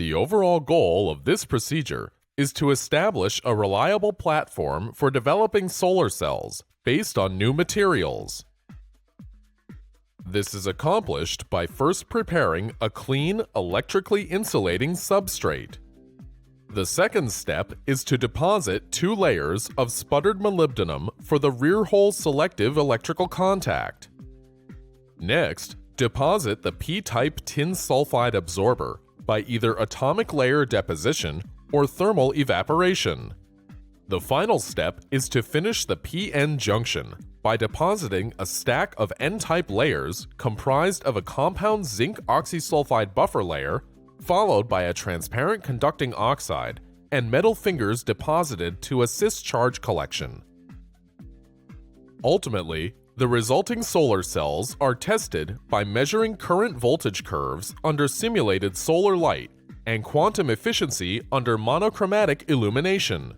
The overall goal of this procedure is to establish a reliable platform for developing solar cells based on new materials. This is accomplished by first preparing a clean, electrically insulating substrate. The second step is to deposit 2 layers of sputtered molybdenum for the rear hole selective electrical contact. Next, deposit the P-type tin sulfide absorber by either atomic layer deposition or thermal evaporation. The final step is to finish the P-N junction by depositing a stack of N-type layers comprised of a compound zinc oxysulfide buffer layer, followed by a transparent conducting oxide and metal fingers deposited to assist charge collection. Ultimately, the resulting solar cells are tested by measuring current voltage curves under simulated solar light and quantum efficiency under monochromatic illumination.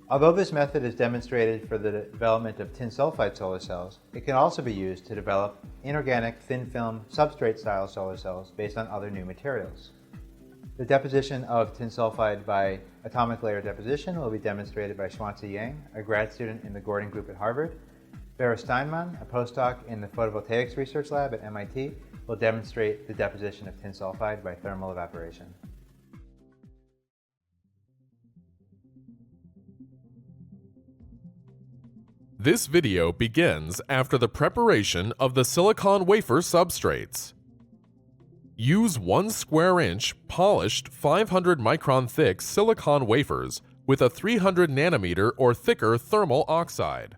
Although this method is demonstrated for the development of tin sulfide solar cells, it can also be used to develop inorganic thin-film substrate-style solar cells based on other new materials. The deposition of tin sulfide by atomic layer deposition will be demonstrated by Chuanxi Yang, a grad student in the Gordon Group at Harvard. Vera Steinmann, a postdoc in the Photovoltaics Research Lab at MIT, will demonstrate the deposition of tin sulfide by thermal evaporation. This video begins after the preparation of the silicon wafer substrates. Use 1 square inch polished 500 micron thick silicon wafers with a 300 nanometer or thicker thermal oxide.